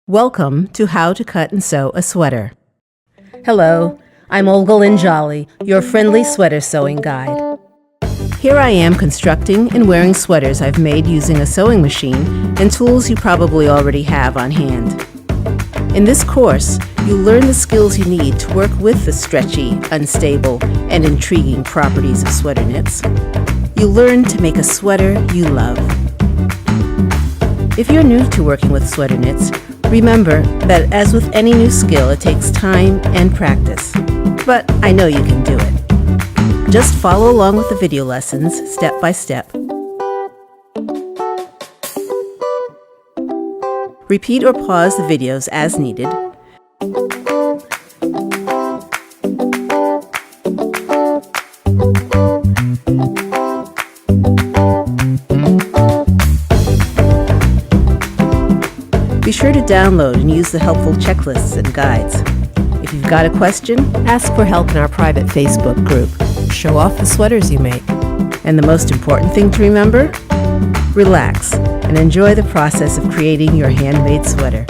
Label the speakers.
Speaker 1: Welcome to How to Cut and Sew a Sweater. Hello, I'm Olga Linjali, your friendly sweater sewing guide. Here I am constructing and wearing sweaters I've made using a sewing machine and tools you probably already have on hand. In this course, you'll learn the skills you need to work with the stretchy, unstable, and intriguing properties of sweater knits. You'll learn to make a sweater you love. If you're new to working with sweater knits, remember that as with any new skill, it takes time and practice. But I know you can do it. Just follow along with the video lessons step by step. Repeat or pause the videos as needed. Be sure to download and use the helpful checklists and guides. If you've got a question, ask for help in our private Facebook group. Show off the sweaters you make. And the most important thing to remember? Relax and enjoy the process of creating your handmade sweater.